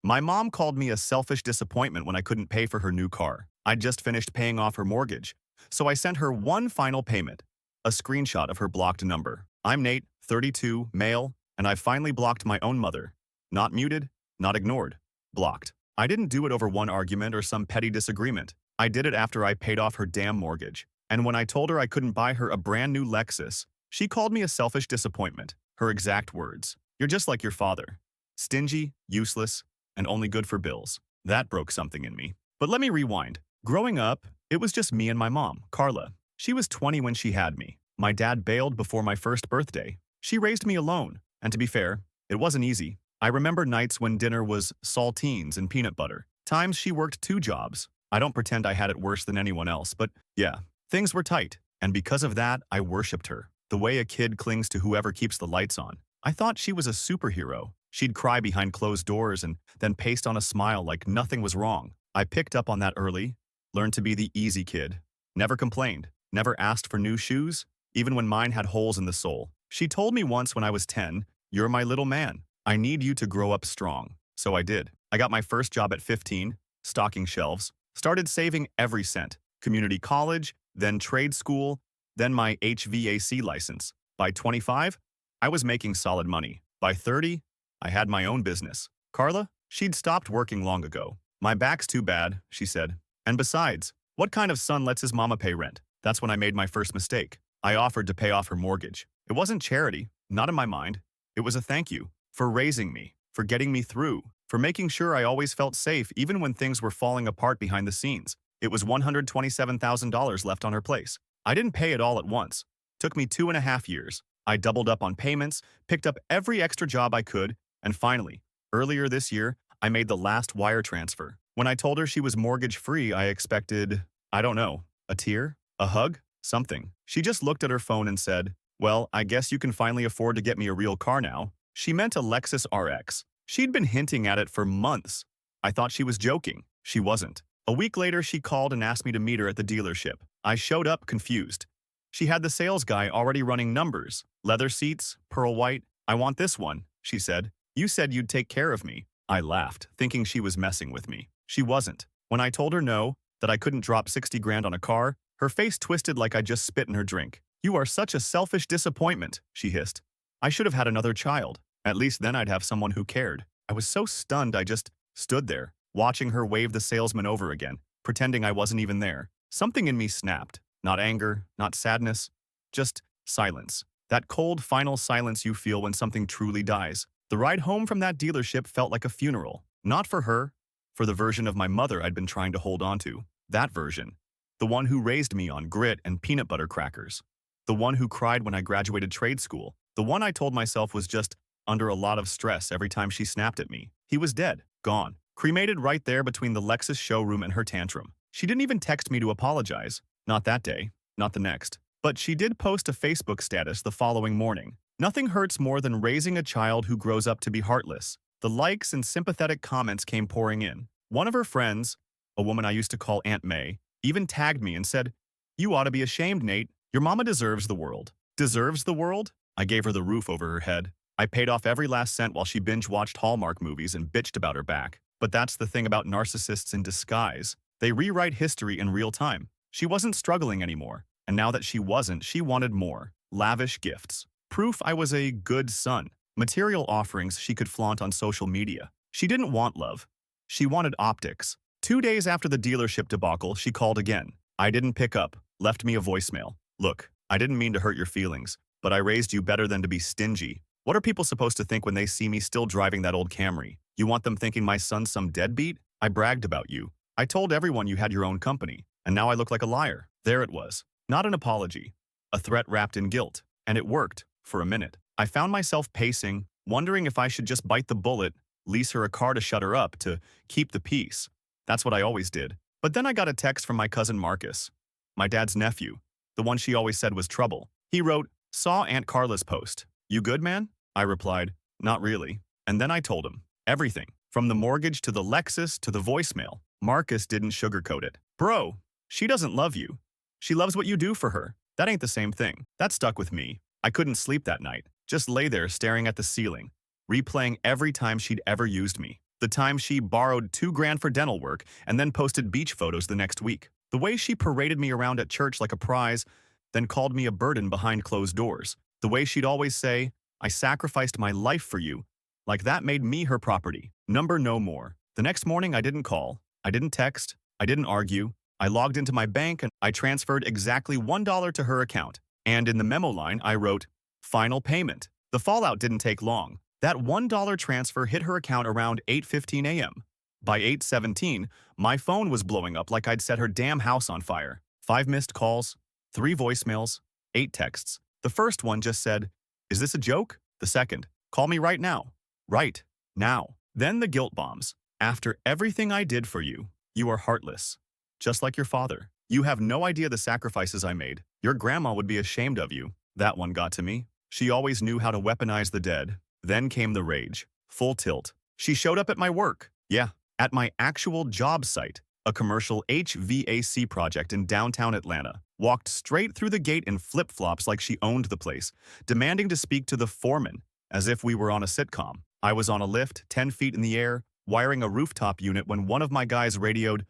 My mom called me a selfish disappointment when I couldn't pay for her new car. I'd just finished paying off her mortgage, so I sent her one final payment, a screenshot of her blocked number. I'm Nate, 32, male, and I've finally blocked my own mother. Not muted, not ignored, blocked. I didn't do it over one argument or some petty disagreement. I did it after I paid off her damn mortgage. And when I told her I couldn't buy her a brand new Lexus, she called me a selfish disappointment. Her exact words. You're just like your father. Stingy, useless, and only good for bills. That broke something in me. But let me rewind. Growing up, it was just me and my mom, Carla. She was 20 when she had me. My dad bailed before my first birthday. She raised me alone. And to be fair, it wasn't easy. I remember nights when dinner was saltines and peanut butter. Times she worked 2 jobs. I don't pretend I had it worse than anyone else, but yeah, things were tight. And because of that, I worshipped her. The way a kid clings to whoever keeps the lights on. I thought she was a superhero. She'd cry behind closed doors and then paste on a smile like nothing was wrong. I picked up on that early, learned to be the easy kid. Never complained, never asked for new shoes, even when mine had holes in the sole. She told me once when I was 10, "You're my little man. I need you to grow up strong." So I did. I got my first job at 15, stocking shelves, started saving every cent. Community college, then trade school, then my HVAC license. By 25, I was making solid money. By 30, I had my own business. Carla, she'd stopped working long ago. "My back's too bad," she said. "And besides, what kind of son lets his mama pay rent?" That's when I made my first mistake. I offered to pay off her mortgage. It wasn't charity, not in my mind. It was a thank you for raising me, for getting me through, for making sure I always felt safe even when things were falling apart behind the scenes. It was $127,000 left on her place. I didn't pay it all at once. Took me 2.5 years. I doubled up on payments, picked up every extra job I could, and finally, earlier this year, I made the last wire transfer. When I told her she was mortgage-free, I expected, I don't know, a tear? A hug? Something. She just looked at her phone and said, "Well, I guess you can finally afford to get me a real car now." She meant a Lexus RX. She'd been hinting at it for months. I thought she was joking. She wasn't. A week later, she called and asked me to meet her at the dealership. I showed up confused. She had the sales guy already running numbers. Leather seats, pearl white. "I want this one," she said. "You said you'd take care of me." I laughed, thinking she was messing with me. She wasn't. When I told her no, that I couldn't drop 60 grand on a car, her face twisted like I just spit in her drink. "You are such a selfish disappointment," she hissed. "I should have had another child. At least then I'd have someone who cared." I was so stunned I just stood there, watching her wave the salesman over again, pretending I wasn't even there. Something in me snapped. Not anger, not sadness, just silence. That cold, final silence you feel when something truly dies. The ride home from that dealership felt like a funeral. Not for her, for the version of my mother I'd been trying to hold on to. That version. The one who raised me on grit and peanut butter crackers. The one who cried when I graduated trade school. The one I told myself was just under a lot of stress every time she snapped at me. He was dead, gone, cremated right there between the Lexus showroom and her tantrum. She didn't even text me to apologize. Not that day, not the next. But she did post a Facebook status the following morning. Nothing hurts more than raising a child who grows up to be heartless. The likes and sympathetic comments came pouring in. One of her friends, a woman I used to call Aunt May, even tagged me and said, "You ought to be ashamed, Nate. Your mama deserves the world." Deserves the world? I gave her the roof over her head. I paid off every last cent while she binge-watched Hallmark movies and bitched about her back. But that's the thing about narcissists in disguise. They rewrite history in real time. She wasn't struggling anymore, and now that she wasn't, she wanted more. Lavish gifts. Proof I was a good son. Material offerings she could flaunt on social media. She didn't want love. She wanted optics. 2 days after the dealership debacle, she called again. I didn't pick up, left me a voicemail. "Look, I didn't mean to hurt your feelings, but I raised you better than to be stingy. What are people supposed to think when they see me still driving that old Camry? You want them thinking my son's some deadbeat? I bragged about you. I told everyone you had your own company, and now I look like a liar." There it was. Not an apology. A threat wrapped in guilt. And it worked, for a minute. I found myself pacing, wondering if I should just bite the bullet, lease her a car to shut her up, to keep the peace. That's what I always did. But then I got a text from my cousin Marcus, my dad's nephew, the one she always said was trouble. He wrote, "Saw Aunt Carla's post. You good, man?" I replied, "Not really." And then I told him everything, from the mortgage to the Lexus to the voicemail. Marcus didn't sugarcoat it. "Bro, she doesn't love you. She loves what you do for her. That ain't the same thing." That stuck with me. I couldn't sleep that night. Just lay there staring at the ceiling, replaying every time she'd ever used me. The time she borrowed 2 grand for dental work and then posted beach photos the next week. The way she paraded me around at church like a prize, then called me a burden behind closed doors. The way she'd always say, I sacrificed my life for you, like that made me her property. Number no more. The next morning I didn't call, I didn't text, I didn't argue. I logged into my bank and I transferred exactly $1 to her account. And in the memo line I wrote, final payment. The fallout didn't take long. That $1 transfer hit her account around 8:15 a.m. By 8:17, my phone was blowing up like I'd set her damn house on fire. 5 missed calls, 3 voicemails, 8 texts. The first one just said, is this a joke? The second, call me right now. Right, now. Then the guilt bombs. After everything I did for you, you are heartless. Just like your father. You have no idea the sacrifices I made. Your grandma would be ashamed of you. That one got to me. She always knew how to weaponize the dead. Then came the rage. Full tilt. She showed up at my work. Yeah, at my actual job site. A commercial HVAC project in downtown Atlanta. Walked straight through the gate in flip-flops like she owned the place, demanding to speak to the foreman, as if we were on a sitcom. I was on a lift, 10 feet in the air, wiring a rooftop unit when one of my guys radioed,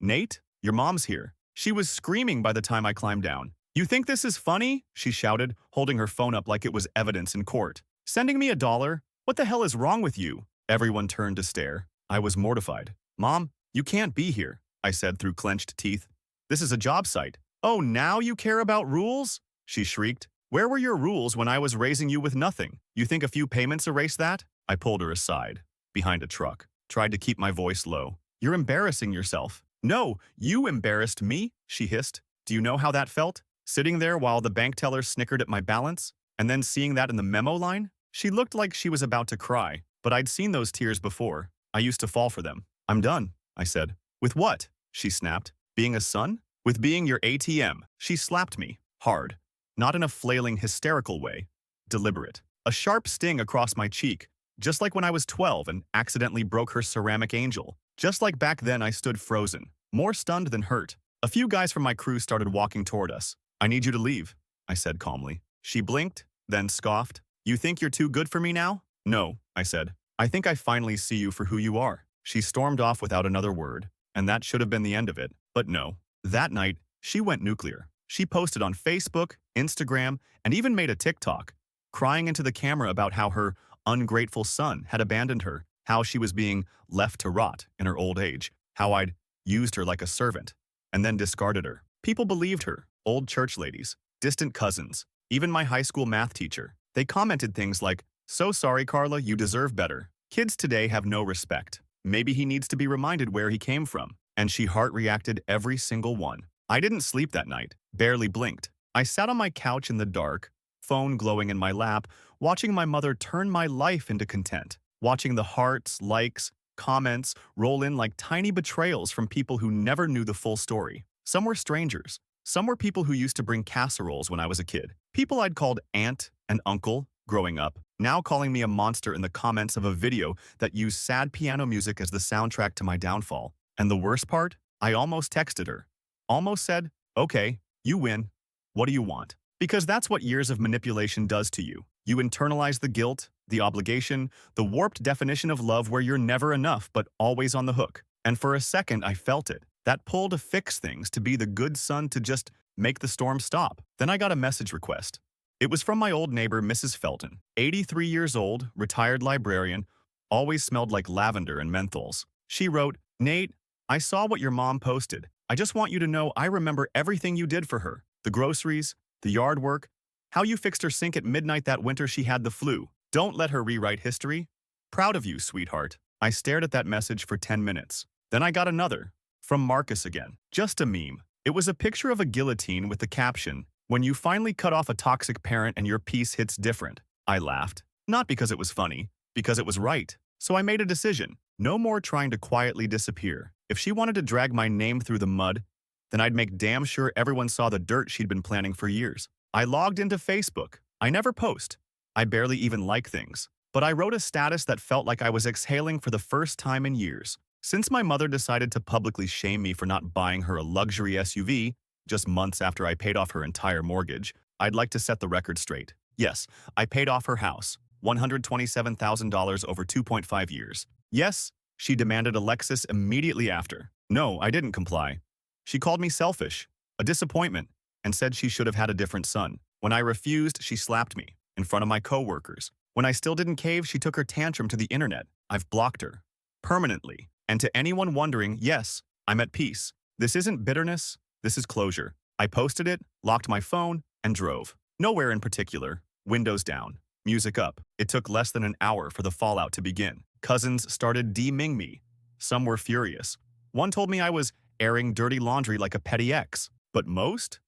Nate, your mom's here. She was screaming by the time I climbed down. You think this is funny? She shouted, holding her phone up like it was evidence in court. Sending me $1? What the hell is wrong with you? Everyone turned to stare. I was mortified. Mom, you can't be here, I said through clenched teeth. This is a job site. Oh, now you care about rules? She shrieked. Where were your rules when I was raising you with nothing? You think a few payments erase that? I pulled her aside, behind a truck, tried to keep my voice low. You're embarrassing yourself. No, you embarrassed me, she hissed. Do you know how that felt? Sitting there while the bank teller snickered at my balance, and then seeing that in the memo line? She looked like she was about to cry, but I'd seen those tears before. I used to fall for them. I'm done, I said. With what? She snapped. Being a son? With being your ATM. She slapped me. Hard. Not in a flailing, hysterical way. Deliberate. A sharp sting across my cheek, just like when I was 12 and accidentally broke her ceramic angel. Just like back then I stood frozen, more stunned than hurt. A few guys from my crew started walking toward us. I need you to leave, I said calmly. She blinked, then scoffed. You think you're too good for me now? No, I said. I think I finally see you for who you are. She stormed off without another word, and that should have been the end of it. But no. That night, she went nuclear. She posted on Facebook, Instagram, and even made a TikTok, crying into the camera about how her ungrateful son had abandoned her, how she was being left to rot in her old age, how I'd used her like a servant, and then discarded her. People believed her, old church ladies, distant cousins, even my high school math teacher. They commented things like, so sorry, Carla, you deserve better. Kids today have no respect. Maybe he needs to be reminded where he came from. And she heart-reacted every single one. I didn't sleep that night, barely blinked. I sat on my couch in the dark, phone glowing in my lap, watching my mother turn my life into content, watching the hearts, likes, comments roll in like tiny betrayals from people who never knew the full story. Some were strangers. Some were people who used to bring casseroles when I was a kid. People I'd called aunt and uncle growing up, now calling me a monster in the comments of a video that used sad piano music as the soundtrack to my downfall. And the worst part? I almost texted her. Almost said, okay, you win. What do you want? Because that's what years of manipulation does to you. You internalize the guilt, the obligation, the warped definition of love where you're never enough but always on the hook. And for a second, I felt it. That pull to fix things, to be the good son, to just make the storm stop. Then I got a message request. It was from my old neighbor, Mrs. Felton, 83 years old, retired librarian, always smelled like lavender and menthols. She wrote, Nate, I saw what your mom posted. I just want you to know I remember everything you did for her. The groceries, the yard work, how you fixed her sink at midnight that winter she had the flu. Don't let her rewrite history. Proud of you, sweetheart. I stared at that message for 10 minutes. Then I got another. From Marcus again. Just a meme. It was a picture of a guillotine with the caption, when you finally cut off a toxic parent and your piece hits different. I laughed. Not because it was funny, because it was right. So I made a decision. No more trying to quietly disappear. If she wanted to drag my name through the mud, then I'd make damn sure everyone saw the dirt she'd been planning for years. I logged into Facebook. I never post. I barely even like things. But I wrote a status that felt like I was exhaling for the first time in years. Since my mother decided to publicly shame me for not buying her a luxury SUV just months after I paid off her entire mortgage, I'd like to set the record straight. Yes, I paid off her house, $127,000 over 2.5 years. Yes, she demanded Alexis immediately after. No, I didn't comply. She called me selfish, a disappointment, and said she should have had a different son. When I refused, she slapped me in front of my coworkers. When I still didn't cave, she took her tantrum to the internet. I've blocked her. Permanently. And to anyone wondering, yes, I'm at peace. This isn't bitterness, this is closure. I posted it, locked my phone, and drove. Nowhere in particular. Windows down. Music up. It took less than an hour for the fallout to begin. Cousins started DMing me. Some were furious. One told me I was airing dirty laundry like a petty ex. But most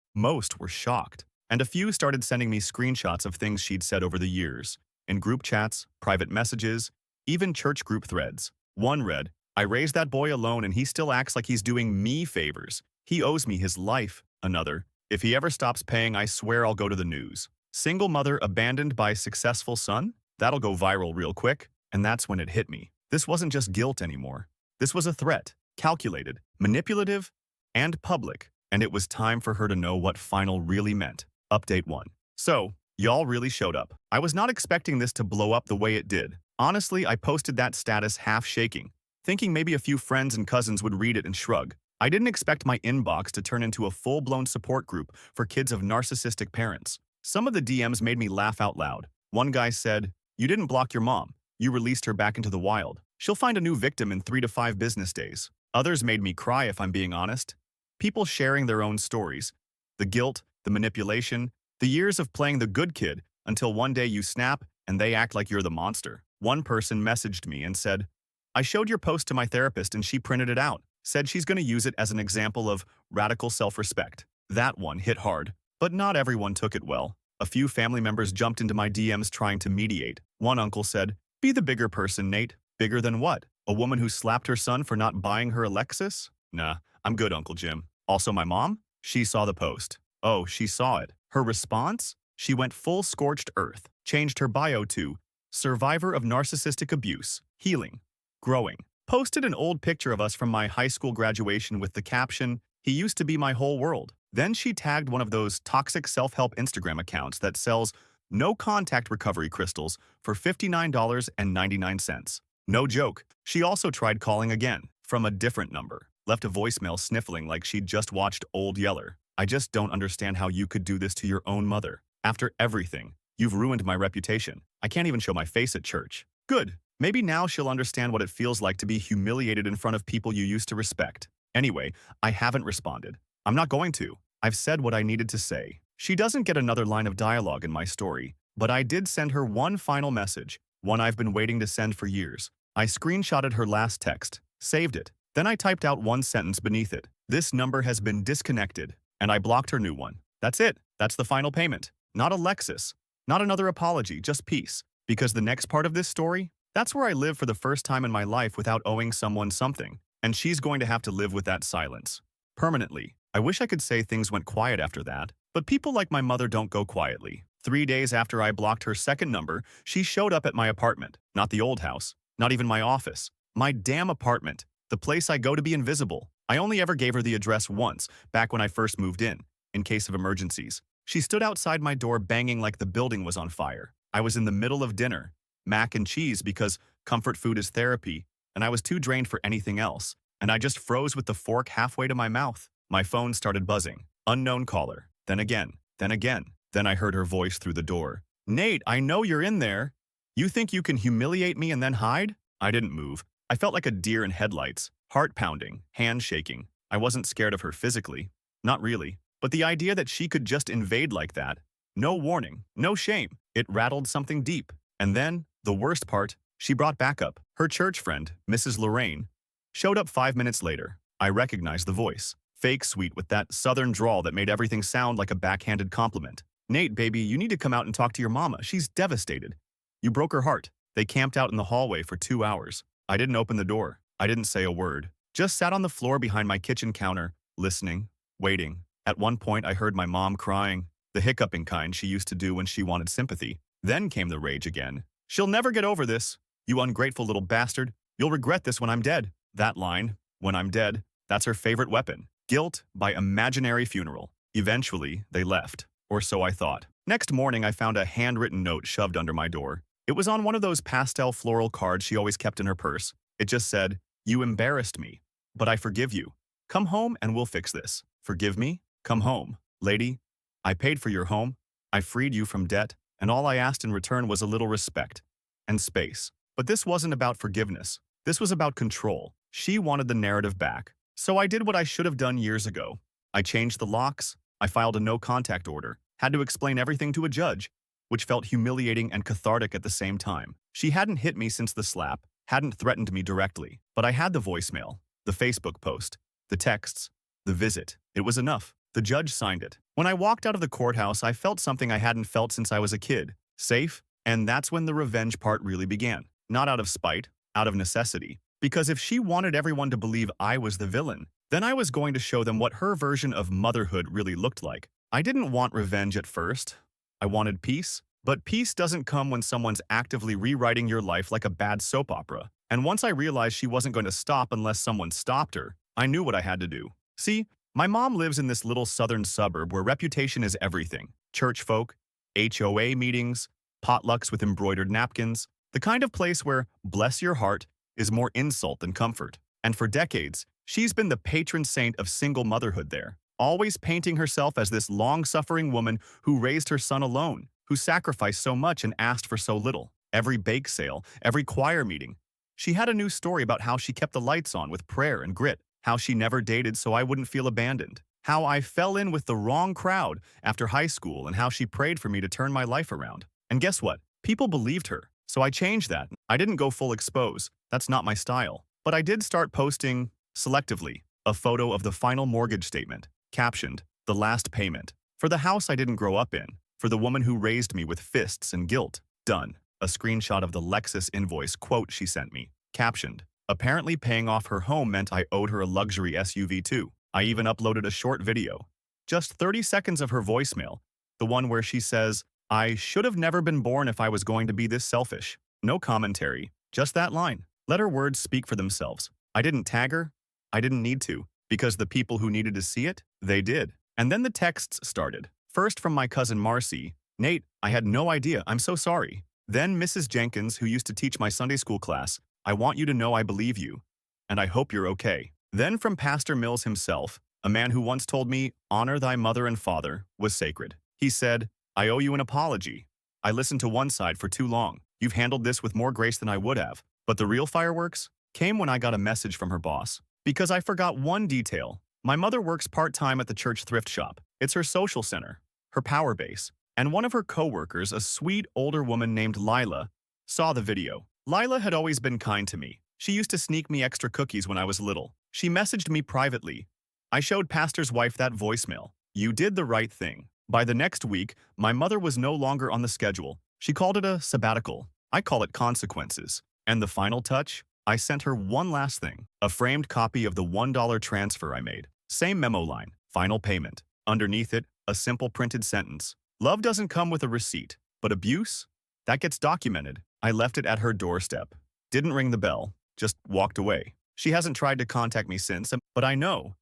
were shocked. And a few started sending me screenshots of things she'd said over the years. In group chats, private messages, even church group threads. One read, I raised that boy alone and he still acts like he's doing me favors. He owes me his life. Another, if he ever stops paying, I swear I'll go to the news. Single mother abandoned by successful son? That'll go viral real quick. And that's when it hit me. This wasn't just guilt anymore. This was a threat, calculated, manipulative, and public. And it was time for her to know what final really meant. Update 1. So, y'all really showed up. I was not expecting this to blow up the way it did. Honestly, I posted that status half shaking, thinking maybe a few friends and cousins would read it and shrug. I didn't expect my inbox to turn into a full-blown support group for kids of narcissistic parents. Some of the DMs made me laugh out loud. One guy said, you didn't block your mom. You released her back into the wild. She'll find a new victim in 3 to 5 business days. Others made me cry if I'm being honest. People sharing their own stories. The guilt, the manipulation, the years of playing the good kid until one day you snap and they act like you're the monster. One person messaged me and said, I showed your post to my therapist and she printed it out. Said she's going to use it as an example of radical self-respect. That one hit hard, but not everyone took it well. A few family members jumped into my DMs trying to mediate. One uncle said, be the bigger person, Nate. Bigger than what? A woman who slapped her son for not buying her a Lexus? Nah, I'm good, Uncle Jim. Also my mom? She saw the post. Oh, she saw it. Her response? She went full scorched earth, changed her bio to survivor of narcissistic abuse, healing, growing. Posted an old picture of us from my high school graduation with the caption, he used to be my whole world. Then she tagged one of those toxic self-help Instagram accounts that sells no-contact recovery crystals for $59.99. No joke. She also tried calling again, from a different number. Left a voicemail sniffling like she'd just watched Old Yeller. I just don't understand how you could do this to your own mother. After everything, you've ruined my reputation. I can't even show my face at church. Good. Maybe now she'll understand what it feels like to be humiliated in front of people you used to respect. Anyway, I haven't responded. I'm not going to. I've said what I needed to say. She doesn't get another line of dialogue in my story, but I did send her one final message, one I've been waiting to send for years. I screenshotted her last text, saved it. Then I typed out one sentence beneath it. This number has been disconnected, and I blocked her new one. That's it. That's the final payment. Not a Lexus. Not another apology, just peace. Because the next part of this story, that's where I live for the first time in my life without owing someone something. And she's going to have to live with that silence. Permanently. I wish I could say things went quiet after that, but people like my mother don't go quietly. 3 days after I blocked her second number, she showed up at my apartment. Not the old house. Not even my office. My damn apartment. The place I go to be invisible. I only ever gave her the address once, back when I first moved in case of emergencies. She stood outside my door banging like the building was on fire. I was in the middle of dinner. Mac and cheese because comfort food is therapy, and I was too drained for anything else. And I just froze with the fork halfway to my mouth. My phone started buzzing. Unknown caller. Then again. Then again. Then I heard her voice through the door. Nate, I know you're in there. You think you can humiliate me and then hide? I didn't move. I felt like a deer in headlights. Heart pounding. Hand shaking. I wasn't scared of her physically. Not really. But the idea that she could just invade like that. No warning. No shame. It rattled something deep. And then, the worst part, she brought backup. Her church friend, Mrs. Lorraine, showed up 5 minutes later. I recognized the voice. Fake sweet with that southern drawl that made everything sound like a backhanded compliment. Nate, baby, you need to come out and talk to your mama. She's devastated. You broke her heart. They camped out in the hallway for 2 hours. I didn't open the door. I didn't say a word. Just sat on the floor behind my kitchen counter, listening, waiting. At one point, I heard my mom crying, the hiccuping kind she used to do when she wanted sympathy. Then came the rage again. She'll never get over this. You ungrateful little bastard. You'll regret this when I'm dead. That line, when I'm dead, that's her favorite weapon. Guilt by imaginary funeral. Eventually, they left. Or so I thought. Next morning, I found a handwritten note shoved under my door. It was on one of those pastel floral cards she always kept in her purse. It just said, "You embarrassed me, but I forgive you. Come home and we'll fix this. Forgive me? Come home. Lady, I paid for your home. I freed you from debt, and all I asked in return was a little respect and space." But this wasn't about forgiveness. This was about control. She wanted the narrative back. So I did what I should have done years ago. I changed the locks. I filed a no-contact order. Had to explain everything to a judge, which felt humiliating and cathartic at the same time. She hadn't hit me since the slap, hadn't threatened me directly, but I had the voicemail, the Facebook post, the texts, the visit. It was enough. The judge signed it. When I walked out of the courthouse, I felt something I hadn't felt since I was a kid. Safe, and that's when the revenge part really began. Not out of spite, out of necessity. Because if she wanted everyone to believe I was the villain, then I was going to show them what her version of motherhood really looked like. I didn't want revenge at first. I wanted peace. But peace doesn't come when someone's actively rewriting your life like a bad soap opera. And once I realized she wasn't going to stop unless someone stopped her, I knew what I had to do. See, my mom lives in this little southern suburb where reputation is everything. Church folk, HOA meetings, potlucks with embroidered napkins, the kind of place where, bless your heart, is more insult than comfort. And for decades, she's been the patron saint of single motherhood there, always painting herself as this long-suffering woman who raised her son alone, who sacrificed so much and asked for so little. Every bake sale, every choir meeting. She had a new story about how she kept the lights on with prayer and grit, how she never dated so I wouldn't feel abandoned, how I fell in with the wrong crowd after high school, and how she prayed for me to turn my life around. And guess what? People believed her, so I changed that. I didn't go full expose. That's not my style. But I did start posting, selectively, a photo of the final mortgage statement, captioned, "The last payment," for the house I didn't grow up in, for the woman who raised me with fists and guilt. Done. A screenshot of the Lexus invoice quote she sent me, captioned, "Apparently paying off her home meant I owed her a luxury SUV too." I even uploaded a short video, just 30 seconds of her voicemail, the one where she says, "I should have never been born if I was going to be this selfish." No commentary, just that line. Let her words speak for themselves. I didn't tag her. I didn't need to, because the people who needed to see it, they did. And then the texts started. First from my cousin Marcy, "Nate, I had no idea, I'm so sorry." Then Mrs. Jenkins, who used to teach my Sunday school class, "I want you to know I believe you, and I hope you're okay." Then from Pastor Mills himself, a man who once told me, "Honor thy mother and father," was sacred. He said, "I owe you an apology. I listened to one side for too long. You've handled this with more grace than I would have." But the real fireworks came when I got a message from her boss. Because I forgot one detail. My mother works part-time at the church thrift shop. It's her social center, her power base. And one of her co-workers, a sweet older woman named Lila, saw the video. Lila had always been kind to me. She used to sneak me extra cookies when I was little. She messaged me privately. I showed pastor's wife that voicemail. "You did the right thing." By the next week, my mother was no longer on the schedule. She called it a sabbatical. I call it consequences. And the final touch? I sent her one last thing. A framed copy of the $1 transfer I made. Same memo line. Final payment. Underneath it, a simple printed sentence. "Love doesn't come with a receipt, but abuse? That gets documented." I left it at her doorstep. Didn't ring the bell. Just walked away. She hasn't tried to contact me since, but I know,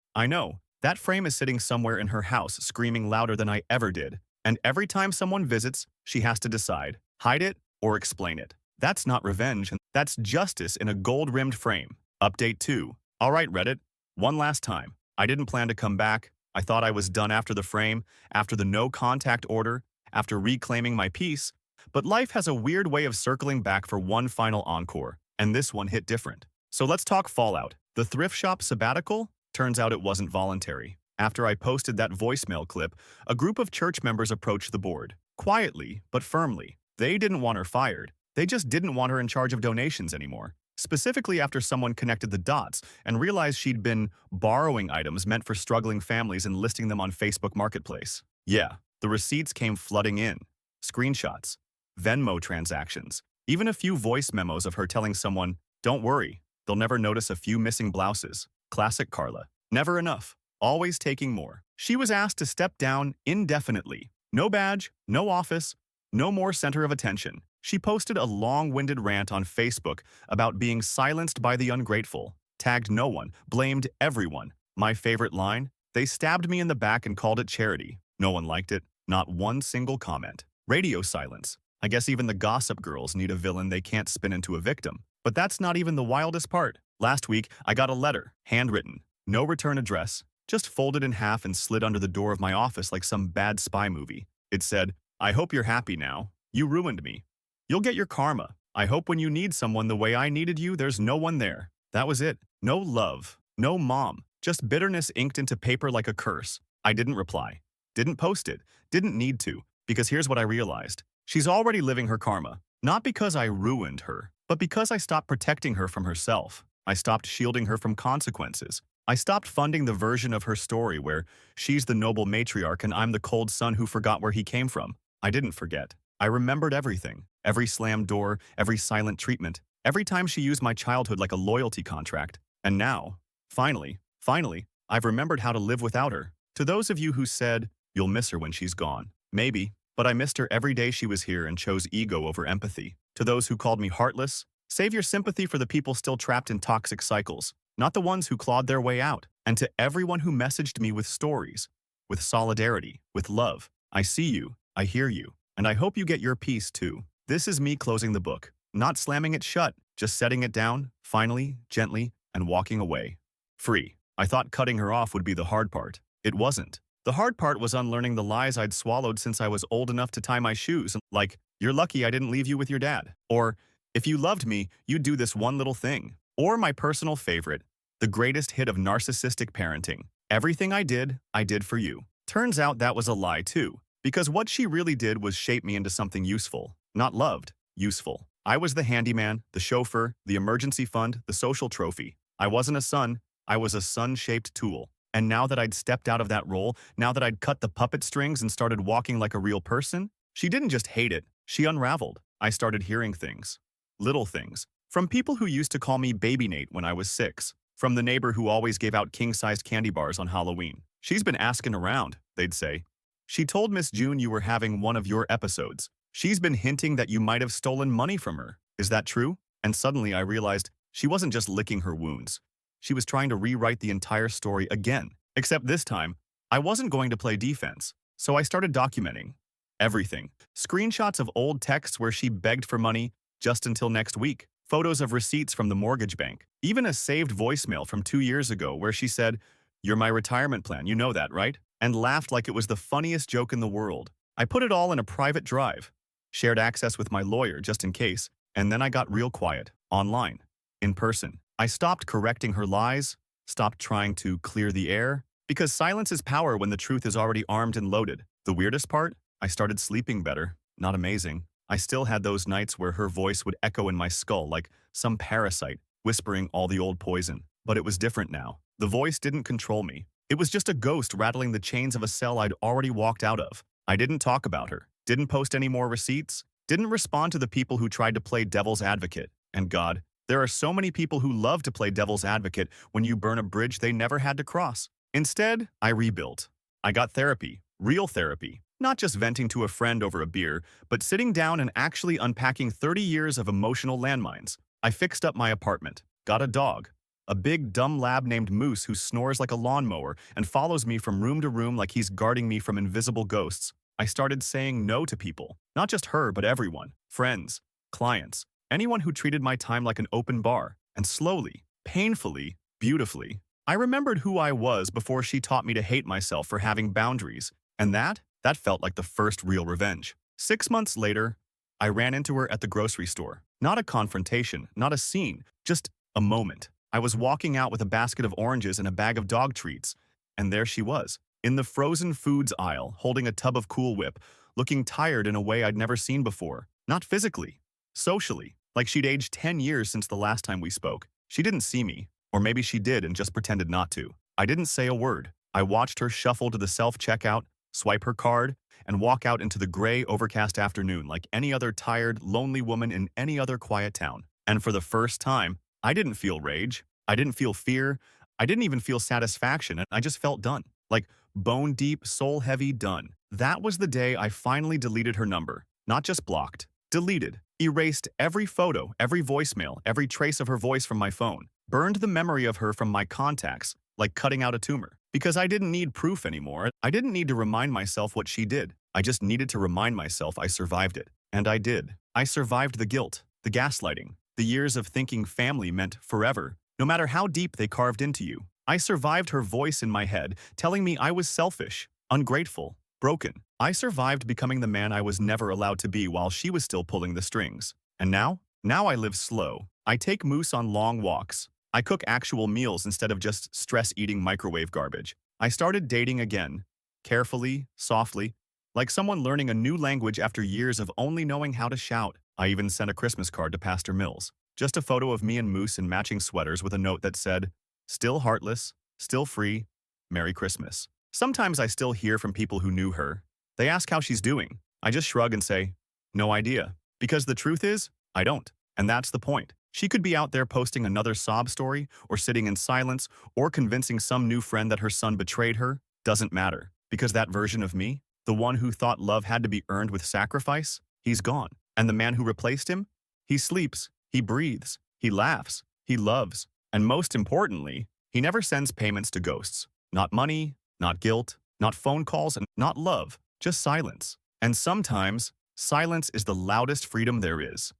that frame is sitting somewhere in her house screaming louder than I ever did. And every time someone visits, she has to decide, hide it or explain it. That's not revenge, that's justice in a gold-rimmed frame. Update 2. Alright Reddit, one last time. I didn't plan to come back. I thought I was done after the frame, after the no-contact order, after reclaiming my peace. But life has a weird way of circling back for one final encore, and this one hit different. So let's talk fallout. The thrift shop sabbatical? Turns out it wasn't voluntary. After I posted that voicemail clip, a group of church members approached the board. Quietly, but firmly. They didn't want her fired. They just didn't want her in charge of donations anymore. Specifically after someone connected the dots and realized she'd been borrowing items meant for struggling families and listing them on Facebook Marketplace. Yeah, the receipts came flooding in. Screenshots, Venmo transactions, even a few voice memos of her telling someone, "Don't worry, they'll never notice a few missing blouses." Classic Carla. Never enough. Always taking more. She was asked to step down indefinitely. No badge, no office, no more center of attention. She posted a long-winded rant on Facebook about being silenced by the ungrateful, tagged no one, blamed everyone. My favorite line? "They stabbed me in the back and called it charity." No one liked it. Not one single comment. Radio silence. I guess even the gossip girls need a villain they can't spin into a victim. But that's not even the wildest part. Last week, I got a letter, handwritten, no return address, just folded in half and slid under the door of my office like some bad spy movie. It said, "I hope you're happy now. You ruined me. You'll get your karma. I hope when you need someone the way I needed you, there's no one there." That was it. No love. No mom. Just bitterness inked into paper like a curse. I didn't reply. Didn't post it. Didn't need to. Because here's what I realized. She's already living her karma. Not because I ruined her, but because I stopped protecting her from herself. I stopped shielding her from consequences. I stopped funding the version of her story where she's the noble matriarch and I'm the cold son who forgot where he came from. I didn't forget. I remembered everything. Every slammed door, every silent treatment, every time she used my childhood like a loyalty contract. And now, finally, I've remembered how to live without her. To those of you who said, "You'll miss her when she's gone." Maybe, but I missed her every day she was here and chose ego over empathy. To those who called me heartless, save your sympathy for the people still trapped in toxic cycles, not the ones who clawed their way out. And to everyone who messaged me with stories, with solidarity, with love, I see you, I hear you, and I hope you get your peace too. This is me closing the book, not slamming it shut, just setting it down, finally, gently, and walking away. Free. I thought cutting her off would be the hard part. It wasn't. The hard part was unlearning the lies I'd swallowed since I was old enough to tie my shoes, like, "You're lucky I didn't leave you with your dad." Or, "If you loved me, you'd do this one little thing." Or my personal favorite, the greatest hit of narcissistic parenting. "Everything I did for you." Turns out that was a lie too, because what she really did was shape me into something useful. Not loved, useful. I was the handyman, the chauffeur, the emergency fund, the social trophy. I wasn't a son, I was a sun-shaped tool. And now that I'd stepped out of that role, now that I'd cut the puppet strings and started walking like a real person, she didn't just hate it, she unraveled. I started hearing things. Little things. From people who used to call me Baby Nate when I was 6. From the neighbor who always gave out king-sized candy bars on Halloween. "She's been asking around," they'd say. "She told Miss June you were having one of your episodes. She's been hinting that you might have stolen money from her. Is that true?" And suddenly I realized she wasn't just licking her wounds. She was trying to rewrite the entire story again. Except this time, I wasn't going to play defense. So I started documenting everything. Screenshots of old texts where she begged for money just until next week. Photos of receipts from the mortgage bank. Even a saved voicemail from 2 years ago where she said, "You're my retirement plan, you know that, right?" And laughed like it was the funniest joke in the world. I put it all in a private drive. Shared access with my lawyer just in case. And then I got real quiet. Online. In person. I stopped correcting her lies, stopped trying to clear the air, because silence is power when the truth is already armed and loaded. The weirdest part? I started sleeping better. Not amazing. I still had those nights where her voice would echo in my skull like some parasite, whispering all the old poison. But it was different now. The voice didn't control me. It was just a ghost rattling the chains of a cell I'd already walked out of. I didn't talk about her, didn't post any more receipts, didn't respond to the people who tried to play devil's advocate. And God, there are so many people who love to play devil's advocate when you burn a bridge they never had to cross. Instead, I rebuilt. I got therapy, real therapy, not just venting to a friend over a beer, but sitting down and actually unpacking 30 years of emotional landmines. I fixed up my apartment, got a dog, a big dumb lab named Moose who snores like a lawnmower and follows me from room to room like he's guarding me from invisible ghosts. I started saying no to people, not just her, but everyone, friends, clients, anyone who treated my time like an open bar. And slowly, painfully, beautifully, I remembered who I was before she taught me to hate myself for having boundaries. And that felt like the first real revenge. 6 months later, I ran into her at the grocery store. Not a confrontation, not a scene, just a moment. I was walking out with a basket of oranges and a bag of dog treats, and there she was, in the frozen foods aisle, holding a tub of Cool Whip, looking tired in a way I'd never seen before. Not physically, socially, like she'd aged 10 years since the last time we spoke. She didn't see me, or maybe she did and just pretended not to. I didn't say a word. I watched her shuffle to the self-checkout, swipe her card, and walk out into the gray, overcast afternoon like any other tired, lonely woman in any other quiet town. And for the first time, I didn't feel rage. I didn't feel fear. I didn't even feel satisfaction. I just felt done. Like bone-deep, soul-heavy done. That was the day I finally deleted her number. Not just blocked. Deleted. Erased every photo, every voicemail, every trace of her voice from my phone. Burned the memory of her from my contacts, like cutting out a tumor. Because I didn't need proof anymore. I didn't need to remind myself what she did. I just needed to remind myself I survived it. And I did. I survived the guilt, the gaslighting, The years of thinking family meant forever, no matter how deep they carved into you. I survived her voice in my head, telling me I was selfish, ungrateful, broken. I survived becoming the man I was never allowed to be while she was still pulling the strings. And now? Now I live slow. I take Moose on long walks. I cook actual meals instead of just stress-eating microwave garbage. I started dating again, carefully, softly, like someone learning a new language after years of only knowing how to shout. I even sent a Christmas card to Pastor Mills. Just a photo of me and Moose in matching sweaters with a note that said, "Still heartless, still free, Merry Christmas." Sometimes I still hear from people who knew her. They ask how she's doing. I just shrug and say, "No idea." Because the truth is, I don't. And that's the point. She could be out there posting another sob story, or sitting in silence, or convincing some new friend that her son betrayed her. Doesn't matter. Because that version of me, the one who thought love had to be earned with sacrifice, he's gone. And the man who replaced him? He sleeps, he breathes, he laughs, he loves. And most importantly, he never sends payments to ghosts. Not money, not guilt, not phone calls, and not love, just silence. And sometimes, silence is the loudest freedom there is.